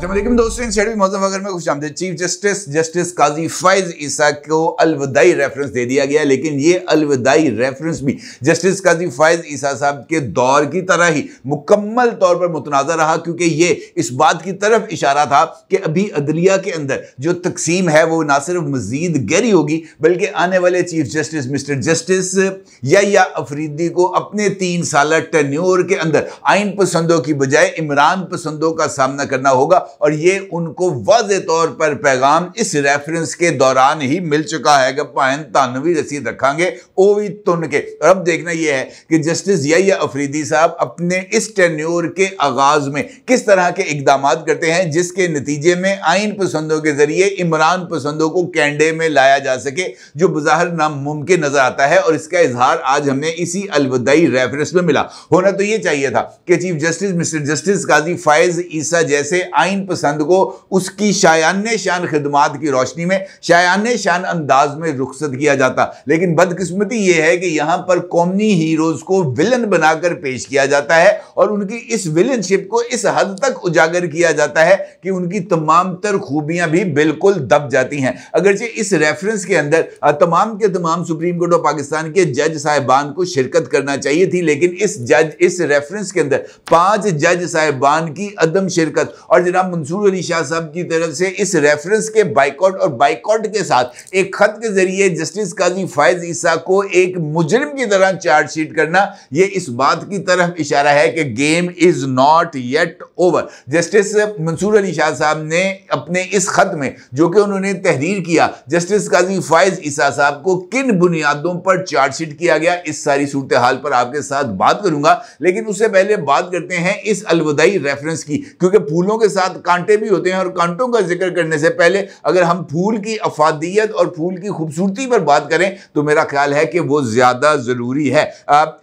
अस्सलामुअलैकुम दोस्तों, इन मौजूद में खुशामदीद। चीफ जस्टिस काजी फैज ईसा को अलविदाई रेफरेंस दे दिया गया, लेकिन ये अलविदाई रेफरेंस भी जस्टिस काजी फैज ईसा साहब के दौर की तरह ही मुकम्मल तौर पर मुतनाज़ा रहा, क्योंकि ये इस बात की तरफ इशारा था कि अभी अदलिया के अंदर जो तकसीम है वो ना सिर्फ मजीद गहरी होगी, बल्कि आने वाले चीफ जस्टिस मिस्टर जस्टिस या अफरीदी को अपने 3 साल टेन्योर के अंदर आइन पसंदों की बजाय इमरान पसंदों का सामना करना होगा। और ये उनको वाज़े तौर पर पैगाम इस रेफरेंस के दौरान ही मिल चुका है कि पायन तानवी रसीद रखांगे ओ भी तुन के। और अब देखना यह है कि जस्टिस या अफरीदी साहब अपने इस टेन्योर के आगाज में किस तरह के इकदाम करते हैं, जिसके नतीजे में आइन पसंदों के जरिए इमरान पसंदों को कैंडे में लाया जा सके, जो बज़ाहिर नामुमकिन नजर आता है। और इसका इजहार आज हमने इसी अलविदाई रेफरेंस में मिला। होना तो यह चाहिए था कि चीफ जस्टिस मिस्टर जस्टिस काजी फैज ईसा जैसे आइन पसंद को उसकी शायाने शान खिदमात की रोशनी में शायाने शान अंदाज में रुखसत किया जाता, लेकिन बदकिस्मती यह है कि यहां पर कौमी हीरोज को विलन बनाकर पेश किया जाता है और उनकी इस विलनशिप को इस हद तक उजागर किया जाता है कि उनकी तमाम तर खूबियां भी बिल्कुल दब जाती हैं। अगरचे इस रेफरेंस के अंदर तमाम के तमाम सुप्रीम कोर्ट ऑफ पाकिस्तान के जज साहिबान को शिरकत करना चाहिए थी, लेकिन इस रेफरेंस के अंदर 5 जज साहिबान की अदम शिरकत और जनाब मंसूर अली शाह साहब की तरफ से इस रेफरेंस के बाइकआउट और बाइकआउट के साथ एक खत के जरिए जस्टिस काजी फैज ईसा को एक मुजरिम की तरह चार्जशीट करना, यह इस बात की तरफ इशारा है कि game is not yet over. Justice Mansoor Ali Shah साहब ने अपने इस खत में जो कि उन्होंने तहरीर किया, जस्टिस काजी फैज ईसा साहब को किन बुनियादों पर चार्जशीट किया गया, इस सारी सूरत हाल पर आपके साथ बात करूंगा। लेकिन उससे पहले बात करते हैं इस अलविदाई रेफरेंस की, क्योंकि फूलों के साथ कांटे भी होते हैं और कांटों का जिक्र करने से पहले अगर हम फूल की अफादियत और फूल की खूबसूरती पर बात करें तो मेरा ख्याल है कि वो ज्यादा जरूरी है।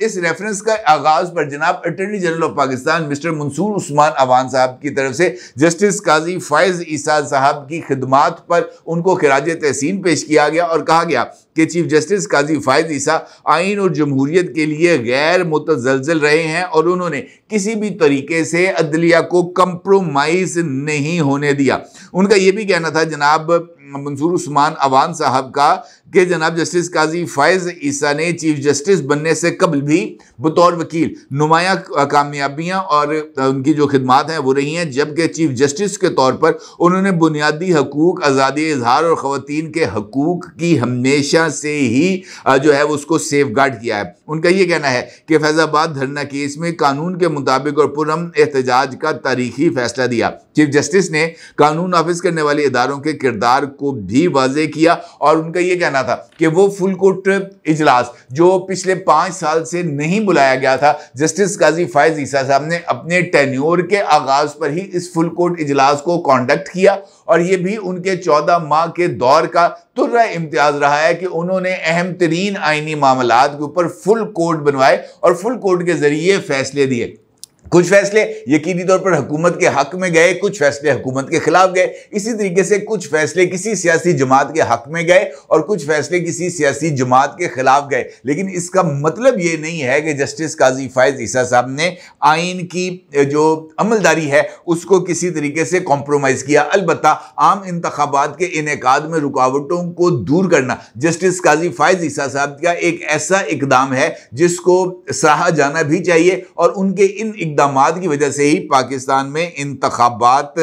इस रेफरेंस का आगाज पर जनाब attorney general of Pakistan mister Mansoor Usman Awan साहब की तरफ से जस्टिस काजी फैज ईसा साहब की खिदमात पर उनको खिराज तहसीन पेश किया गया और कहा गया कि चीफ जस्टिस काजी फैज ईसा आइन और जमहूरियत के लिए गैर मुतज़लज़ल रहे हैं और उन्होंने किसी भी तरीके से अदलिया को कंप्रोमाइज नहीं होने दिया। उनका यह भी कहना था जनाब मंसूर उस्मान अवान साहब का कि जनाब जस्टिस काजी फैज ईसा ने चीफ जस्टिस बनने से कबल भी बतौर वकील नुमाया कामयाबियां और उनकी जो खिदमात हैं वो रही हैं, जबकि चीफ जस्टिस के तौर पर उन्होंने बुनियादी हकूक, आज़ादी इजहार और ख़वातीन के हकूक की हमेशा से ही जो है उसको सेफ गार्ड किया है। उनका ये कहना है कि फैज़ाबाद धरना केस में कानून के मुताबिक और पुरअमन एहतजाज का तारीखी फैसला दिया। चीफ जस्टिस ने कानून नाफिज करने वाले इदारों के किरदार को भी वाज़े किया और उनका यह कहना था कि वो फुल कोर्ट इजलास जो पिछले 5 साल से नहीं बुलाया गया था, जस्टिस काजी फैज ईसा साहब ने अपने टेन्योर के आगाज पर ही इस फुल कोर्ट इजलास को कॉन्डक्ट किया और ये भी उनके 14 माह के दौर का तुर्रा इम्तियाज रहा है कि उन्होंने अहम तरीन आइनी मामलात के ऊपर फुल कोर्ट बनवाए और फुल कोर्ट के जरिए फैसले दिए। कुछ फैसले यकीनी तौर पर हुकूमत के हक में गए, कुछ फैसले हुकूमत के खिलाफ गए। इसी तरीके से कुछ फैसले किसी सियासी जमात के हक में गए और कुछ फैसले किसी सियासी जमात के खिलाफ गए। लेकिन इसका मतलब ये नहीं है कि जस्टिस काजी फैज ईसा साहब ने आइन की जो अमलदारी है उसको किसी तरीके से कॉम्प्रोमाइज़ किया। अलबत्ता आम इंतखाबात के इनेकाद में रुकावटों को दूर करना जस्टिस काजी फैज ईसा साहब का एक ऐसा इकदाम है जिसको सराहा जाना भी चाहिए और उनके इन इक़दामात की वजह से ही पाकिस्तान में इंतखाबात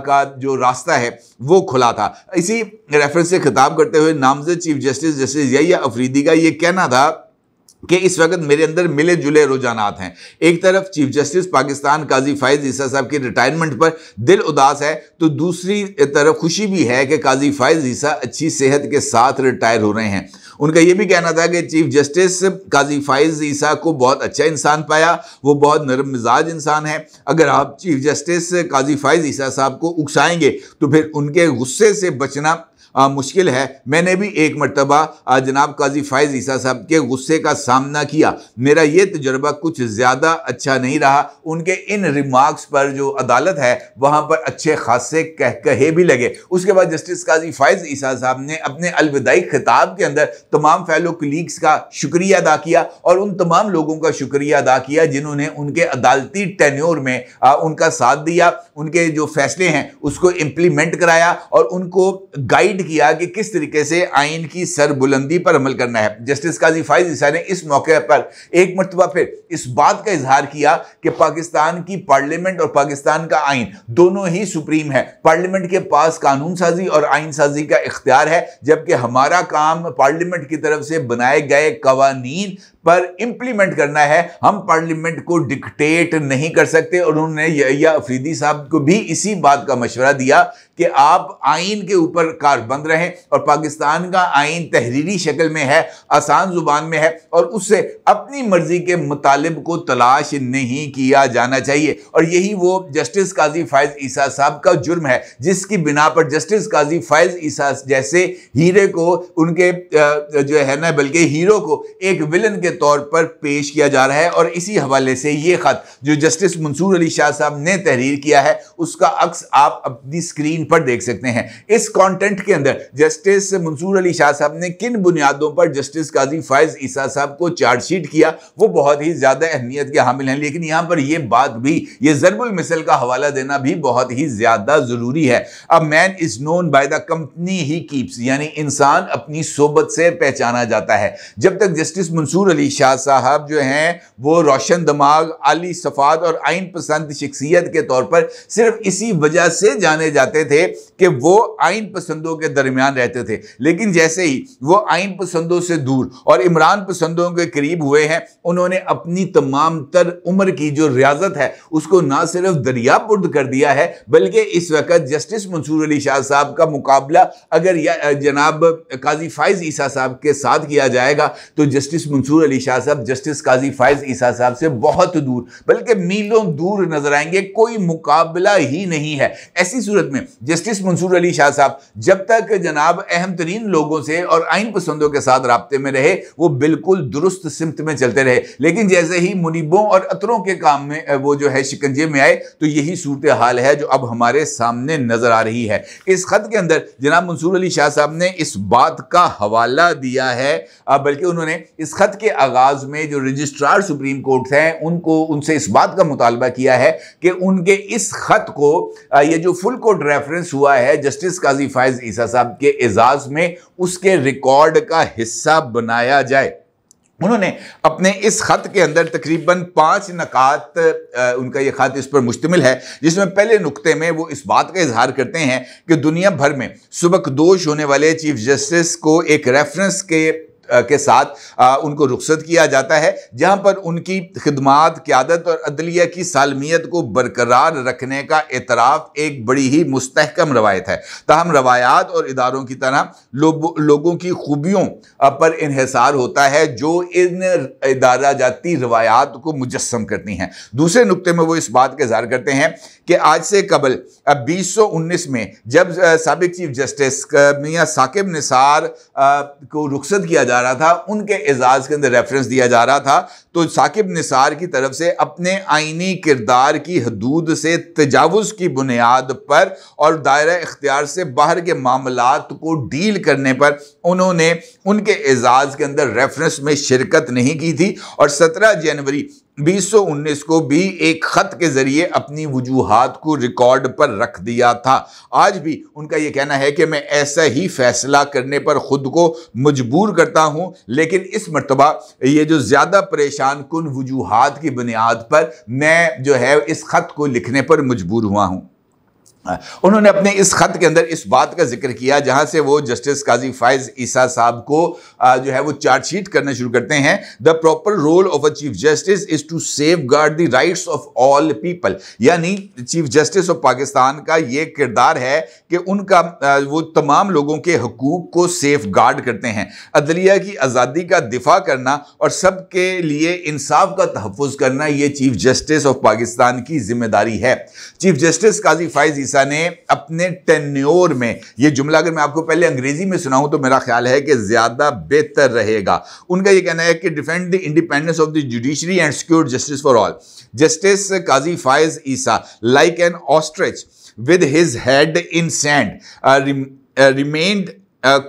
का जो रास्ता है वो खुला था। इसी रेफरेंस से खिताब करते हुए नामज़द चीफ जस्टिस जस्टिस या अफरीदी का ये कहना था कि इस वक्त मेरे अंदर मिले जुले रुझानात हैं। एक तरफ चीफ जस्टिस पाकिस्तान काजी फैज ईसा साहब की रिटायरमेंट पर दिल उदास है, तो दूसरी तरफ खुशी भी है कि काजी फैज ईसा अच्छी सेहत के साथ रिटायर हो रहे हैं। उनका यह भी कहना था कि चीफ जस्टिस काजी फैज ईसा को बहुत अच्छा इंसान पाया, वो बहुत नरम मिजाज इंसान है। अगर आप चीफ जस्टिस काजी फैज ईसा साहब को उकसाएंगे तो फिर उनके गुस्से से बचना मुश्किल है। मैंने भी एक मरतबा जनाब काजी फायज ईसा साहब के गुस्से का सामना किया। मेरा ये तजुर्बा कुछ ज़्यादा अच्छा नहीं रहा। उनके इन रिमार्क्स पर जो अदालत है वहाँ पर अच्छे खासे कहे भी लगे। उसके बाद जस्टिस काजी फायज ईसा साहब ने अपने अलविदाई खिताब के अंदर तमाम फेलो कलीग्स का शुक्रिया अदा किया और उन तमाम लोगों का शुक्रिया अदा किया जिन्होंने उनके अदालती टेन्योर में उनका साथ दिया, उनके जो फैसले हैं उसको इम्प्लीमेंट कराया और उनको गाइड किया कि किस तरीके से आइन की सरबुलंदी पर अमल करना है। जस्टिस काजी फायज ईसा ने इस मौके पर एक मरतबा फिर इस बात का इजहार किया कि पाकिस्तान की पार्लियामेंट और पाकिस्तान का आइन दोनों ही सुप्रीम है। पार्लियामेंट के पास कानून साजी और आइन साजी का इख्तियार है, जबकि हमारा काम पार्लियामेंट की तरफ से बनाए गए कवानीन पर इंप्लीमेंट करना है। हम पार्लियामेंट को डिक्टेट नहीं कर सकते। और उन्होंने या अफरीदी साहब को भी इसी बात का मशवरा दिया कि आप आइन के ऊपर कारबंद रहें और पाकिस्तान का आइन तहरीरी शक्ल में है, आसान जुबान में है और उससे अपनी मर्जी के मुतालिब को तलाश नहीं किया जाना चाहिए। और यही वो जस्टिस काजी फायज ईसा साहब का जुर्म है जिसकी बिना पर जस्टिस काजी फायज ईसा जैसे हीरे को उनके जो है ना बल्कि हीरो को एक विलन के तौर पर पेश किया जा रहा है। और इसी हवाले से ये खत जो जस्टिस मंसूर अली शाह साहब ने तहरीर किया है उसका अक्स आप अपनी स्क्रीन पर देख सकते हैं। इस कंटेंट के अंदर जस्टिस मंसूर अली शाह साहब ने किन बुनियादों पर जस्टिस काजी फायज ईसा साहब को चार्जशीट किया वो बहुत ही ज्यादा अहमियत के हामिल हैं। लेकिन यहां पर यह बात भी, ये ज़रबुल मिसल का हवाला देना भी बहुत ही ज्यादा जरूरी है। A man is known by the company he keeps, यानी इंसान अपनी सोबत से पहचाना जाता है। जब तक जस्टिस मंसूर अली शाह साहब जो हैं वो रोशन दिमाग, आली सफात और आइन पसंद शख्सियत के तौर पर सिर्फ इसी वजह से जाने जाते थे कि वो आइन पसंदों के दरमियान रहते थे। लेकिन जैसे ही वो आइन पसंदों से दूर और इमरान पसंदों के करीब हुए हैं, उन्होंने अपनी तमाम तर उम्र की जो रियाजत है उसको ना सिर्फ दरियापुर्द कर दिया है, बल्कि इस वक्त जस्टिस मंसूर अली शाह साहब का मुकाबला अगर जनाब काजी फायज ईसा साहब के साथ किया जाएगा तो जस्टिस मंसूर अली शाह साहब जस्टिस काजी फायज ईसा साहब से बहुत दूर, बल्कि मीलों दूर नजर आएंगे। कोई मुकाबला ही नहीं है। ऐसी सूरत में जस्टिस मंसूर अली शाह साहब जब तक जनाब अहम तरीन लोगों से और आइन पसंदों के साथ राब्ते में रहे वो बिल्कुल दुरुस्त सिमत में चलते रहे। लेकिन जैसे ही मुनीबों और अतरों के काम में वो जो है शिकंजे में आए तो यही सूरत हाल है जो अब हमारे सामने नजर आ रही है। इस खत के अंदर जनाब मंसूर अली शाह साहब ने इस बात का हवाला दिया है, बल्कि उन्होंने इस खत के आगाज में जो रजिस्ट्रार सुप्रीम कोर्ट हैं उनसे इस बात का मुतालबा किया है कि उनके इस खत को ये जो फुल कोर्ट रेफरेंस हुआ है जस्टिस काजी फायज ईसा साहब के एजाज में उसके रिकॉर्ड का हिस्सा बनाया जाए। उन्होंने अपने इस खत के अंदर तकरीबन 5 नकात, उनका ये खत इस पर मुश्तमिल है, जिसमें पहले नुक्ते में वो इस बात का इजहार करते हैं कि दुनिया भर में सुबकदोश होने वाले चीफ जस्टिस को एक रेफरेंस के साथ उनको रुखसत किया जाता है, जहां पर उनकी खिदमात, क़यादत और अदलिया की सालमियत को बरकरार रखने का एतराफ़ एक बड़ी ही मुस्तहकम रवायत है। ताहम रवायात और इदारों की तरह लोगों की खूबियों पर इन्हिसार होता है जो इन इदारा जाती रवायात को मुजस्सम करती हैं। दूसरे नुक्ते में वो इस बात का इज़हार करते हैं कि आज से कबल 2019 में जब साबिक चीफ जस्टिस मियां साकिब निसार को रुखसत किया जा रहा था, उनके एजाज के अंदर रेफरेंस दिया जा रहा था, तो साकिब निसार की तरफ से अपने आईनी किरदार की हदूद से तजावुज़ की बुनियाद पर और दायरा इख्तियार से बाहर के मामलात को डील करने पर उन्होंने उनके एजाज के अंदर रेफरेंस में शिरकत नहीं की थी और 17 जनवरी 2019 को भी एक खत के जरिए अपनी वजूहात को रिकॉर्ड पर रख दिया था। आज भी उनका यह कहना है कि मैं ऐसा ही फैसला करने पर खुद को मजबूर करता हूं, लेकिन इस मर्तबा ये जो ज़्यादा परेशान कुन वजूहात की बुनियाद पर मैं जो है इस खत को लिखने पर मजबूर हुआ हूं। उन्होंने अपने इस खत के अंदर इस बात का जिक्र किया जहां से वो जस्टिस काजी फायज ईसा साहब को जो है वो चार्जशीट करना शुरू करते हैं। The proper role of a chief justice is to safeguard the rights of all people, यानी चीफ जस्टिस ऑफ पाकिस्तान का ये किरदार है कि उनका वो तमाम लोगों के हकूक को सेफ गार्ड करते हैं। अदलिया की आज़ादी का दिफा करना और सबके लिए इंसाफ का तहफ़्फ़ुज़ करना ये चीफ जस्टिस ऑफ पाकिस्तान की जिम्मेदारी है। चीफ जस्टिस काजी फायज ईसा ने अपने टेन्योर में, ये जुमला अगर मैं आपको पहले अंग्रेजी में सुनाऊं तो मेरा ख्याल है कि ज्यादा बेहतर रहेगा। उनका ये कहना है कि defend the independence of the judiciary and secure justice for all. Justice Qazi Faez Isa, like an ostrich with his head in sand, remained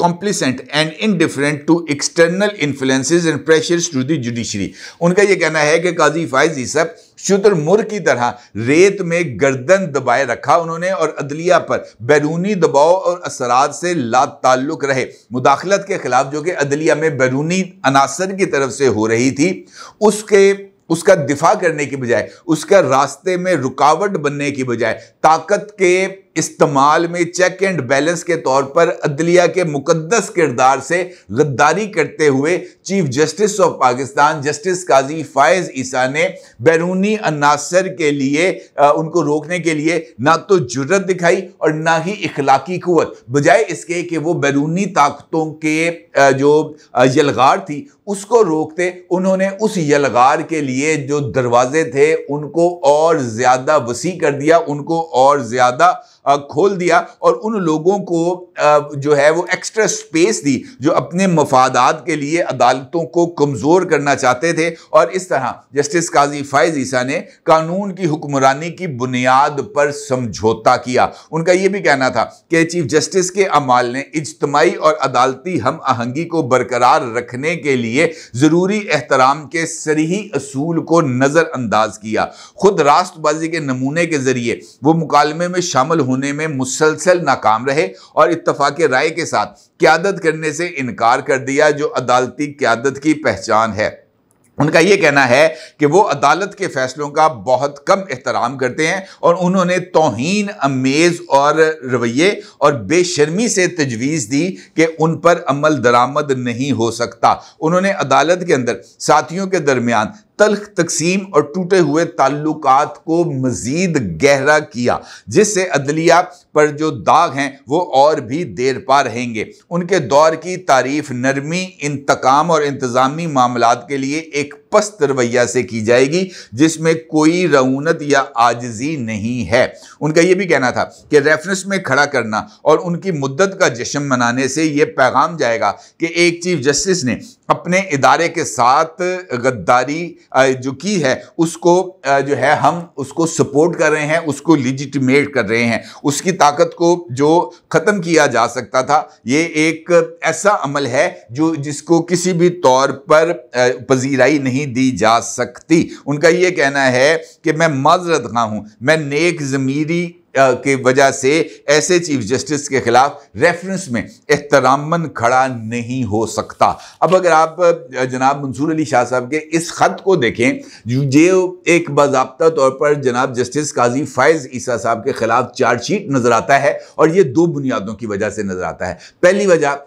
complicit and indifferent to external influences and pressures to the judiciary। उनका ये कहना है कि काजी फायज ईसा शुतुरमुर्ग की तरह रेत में गर्दन दबाए रखा उन्होंने और अदलिया पर बैरूनी दबाव और असरात से ला ताल्लुक रहे। मुदाखलत के खिलाफ जो कि अदलिया में बैरूनी अनासर की तरफ से हो रही थी, उसका दिफा करने की बजाय, उसका रास्ते में रुकावट बनने की बजाय, ताकत के इस्तेमाल में चेक एंड बैलेंस के तौर पर अदलिया के मुकद्दस किरदार से गद्दारी करते हुए chief justice of Pakistan justice Qazi Faez Isa ने बैरूनी अनासर के लिए उनको रोकने के लिए ना तो जुर्रत दिखाई और ना ही इखलाकी कुव्वत। बजाय इसके कि वो बैरूनी ताकतों के जो यलगार थी उसको रोकते, उन्होंने उस यलगार के लिए जो दरवाजे थे उनको और ज्यादा वसी कर दिया, उनको और ज्यादा खोल दिया और उन लोगों को जो है वो एक्स्ट्रा स्पेस दी जो अपने मफादात के लिए अदालतों को कमजोर करना चाहते थे। और इस तरह जस्टिस काजी फायज ईसा ने कानून की हुक्मरानी की बुनियाद पर समझौता किया। उनका यह भी कहना था कि चीफ जस्टिस के अमाल ने इज्तमाई और अदालती हम आहंगी को बरकरार रखने के लिए जरूरी एहतराम के सरीही असूल को नजरअंदाज किया। खुद रास्तबाजी के नमूने के जरिए वो मुकालमे में शामिल होने में मुसलसल नाकाम रहे और इत्तफाक राय के साथ क़यादत करने से इनकार कर दिया जो अदालती क़यादत की पहचान है। उनका यह कहना है कि वो अदालत के फैसलों का बहुत कम एहतराम करते हैं और उन्होंने तौहीन अमेज और रवैये और बेशर्मी से तजवीज़ दी कि उन पर अमल दरामद नहीं हो सकता। उन्होंने अदालत के अंदर साथियों के दरमियान तल्ख तकसीम और टूटे हुए ताल्लुकात को मजीद गहरा किया, जिससे अदलिया पर जो दाग हैं वो और भी देर पा रहेंगे। उनके दौर की तारीफ नरमी, इंतकाम और इंतजामी मामलात के लिए एक पस्त रवैया से की जाएगी जिसमें कोई रऊनत या आजिजी नहीं है। उनका यह भी कहना था कि रेफरेंस में खड़ा करना और उनकी मुद्दत का जश्न मनाने से यह पैगाम जाएगा कि एक चीफ जस्टिस ने अपने इदारे के साथ गद्दारी जो की है उसको जो है हम उसको सपोर्ट कर रहे हैं, उसको लेजिटिमेट कर रहे हैं। उसकी ताकत को जो ख़त्म किया जा सकता था, ये एक ऐसा अमल है जिसको किसी भी तौर पर पजीराई नहीं दी जा सकती। उनका ये कहना है कि मैं माजरत खा हूँ, मैं नेक ज़मीरी के वजह से ऐसे चीफ जस्टिस के खिलाफ रेफरेंस में एहतरामन खड़ा नहीं हो सकता। अब अगर आप जनाब मंसूर अली शाह साहब के इस खत को देखें, जो एक बाज़ाब्ता तौर पर जनाब जस्टिस काजी फायज ईसा साहब के खिलाफ चार्जशीट नजर आता है और ये दो बुनियादों की वजह से नजर आता है। पहली वजह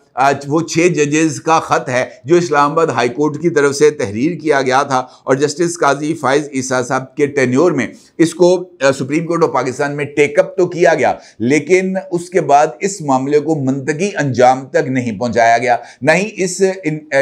वो 6 जजेस का ख़त है जो इस्लामाबाद हाई कोर्ट की तरफ से तहरीर किया गया था और जस्टिस काजी फायज ईसा साहब के टेन्योर में इसको सुप्रीम कोर्ट ऑफ पाकिस्तान में टेकअप तो किया गया, लेकिन उसके बाद इस मामले को मंतकी अंजाम तक नहीं पहुंचाया गया। न ही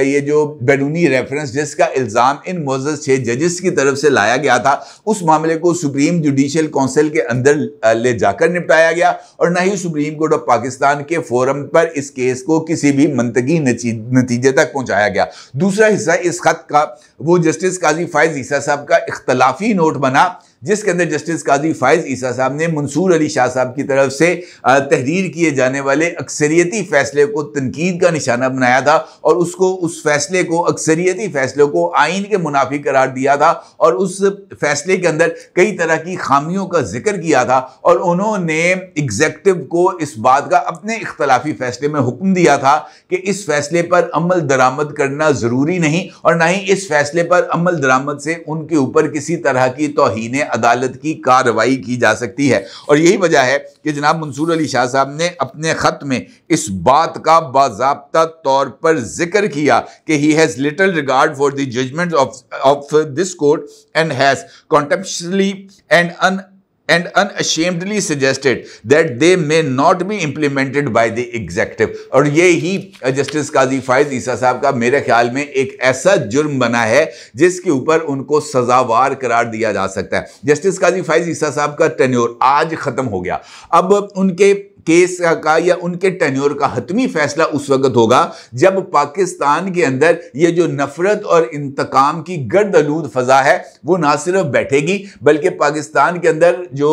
ये जो बैरूनी रेफरेंस जिसका इल्ज़ाम इन मोअज़्ज़ज़ 6 जजेस की तरफ से लाया गया था, उस मामले को सुप्रीम जुडिशल काउंसिल के अंदर ले जाकर निपटाया गया और न ही सुप्रीम कोर्ट ऑफ पाकिस्तान के फोरम पर इस केस को किसी भी मंतकी नतीजे तक पहुंचाया गया। दूसरा हिस्सा इस खत का वो जस्टिस काजी फायज ईसा साहब का इख्तलाफी नोट बना जिसके अंदर जस्टिस काजी फायज ईसा साहब ने मंसूर अली शाह साहब की तरफ से तहरीर किए जाने वाले अक्सरियती फैसले को तनकीद का निशाना बनाया था और उस फैसले को, अक्सरियती फैसले को आइन के मुनाफी करार दिया था और उस फैसले के अंदर कई तरह की खामियों का जिक्र किया था और उन्होंने एग्जेक्टिव को इस बात का अपने इख्तलाफी फैसले में हुक्म दिया था कि इस फैसले पर अमल दरामद करना ज़रूरी नहीं और ना ही इस फैसले पर अमल दरामद से उनके ऊपर किसी तरह की तौहीन अदालत की कार्रवाई की जा सकती है। और यही वजह है कि जनाब मंसूर अली शाह साहब ने अपने खत में इस बात का बाज़ाब्ता तौर पर जिक्र किया कि he has little regard for the judgment of this court and has contemptuously and and unashamedly suggested that they may not be implemented by the executive। और ये ही जस्टिस काजी फायज ईसा साहब का मेरे ख्याल में एक ऐसा जुर्म बना है जिसके ऊपर उनको सजावार करार दिया जा सकता है। जस्टिस काजी फायज ईसा साहब का टेन्योर आज खत्म हो गया। अब उनके केस का या उनके टेन्योर का हतमी फैसला उस वक्त होगा जब पाकिस्तान के अंदर ये जो नफरत और इंतकाम की गर्दआलूद फजा है वो ना सिर्फ बैठेगी बल्कि पाकिस्तान के अंदर जो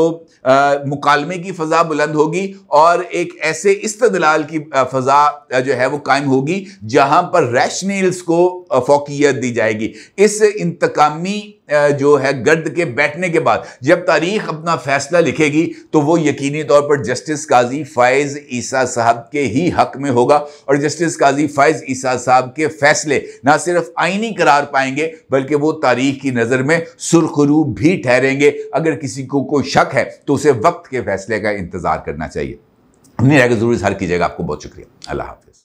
मुकालमे की फजा बुलंद होगी और एक ऐसे इस्तदलाल की फजा जो है वो कायम होगी जहां पर रैशनल्स को फौकियत दी जाएगी। इस इंतकामी जो है गर्द के बैठने के बाद जब तारीख अपना फैसला लिखेगी तो वो यकीनी तौर पर जस्टिस काजी फायज ईसा साहब के ही हक में होगा और जस्टिस काजी फायज ईसा साहब के फैसले ना सिर्फ आईनी करार पाएंगे बल्कि वो तारीख की नज़र में सुर्खरू भी ठहरेंगे। अगर किसी को कोई शक है तो उसे वक्त के फैसले का इंतजार करना चाहिए। अपनी राय को जरूर इज़हार कीजिएगा। आपको बहुत शुक्रिया। अल्लाह हाफ़िज़।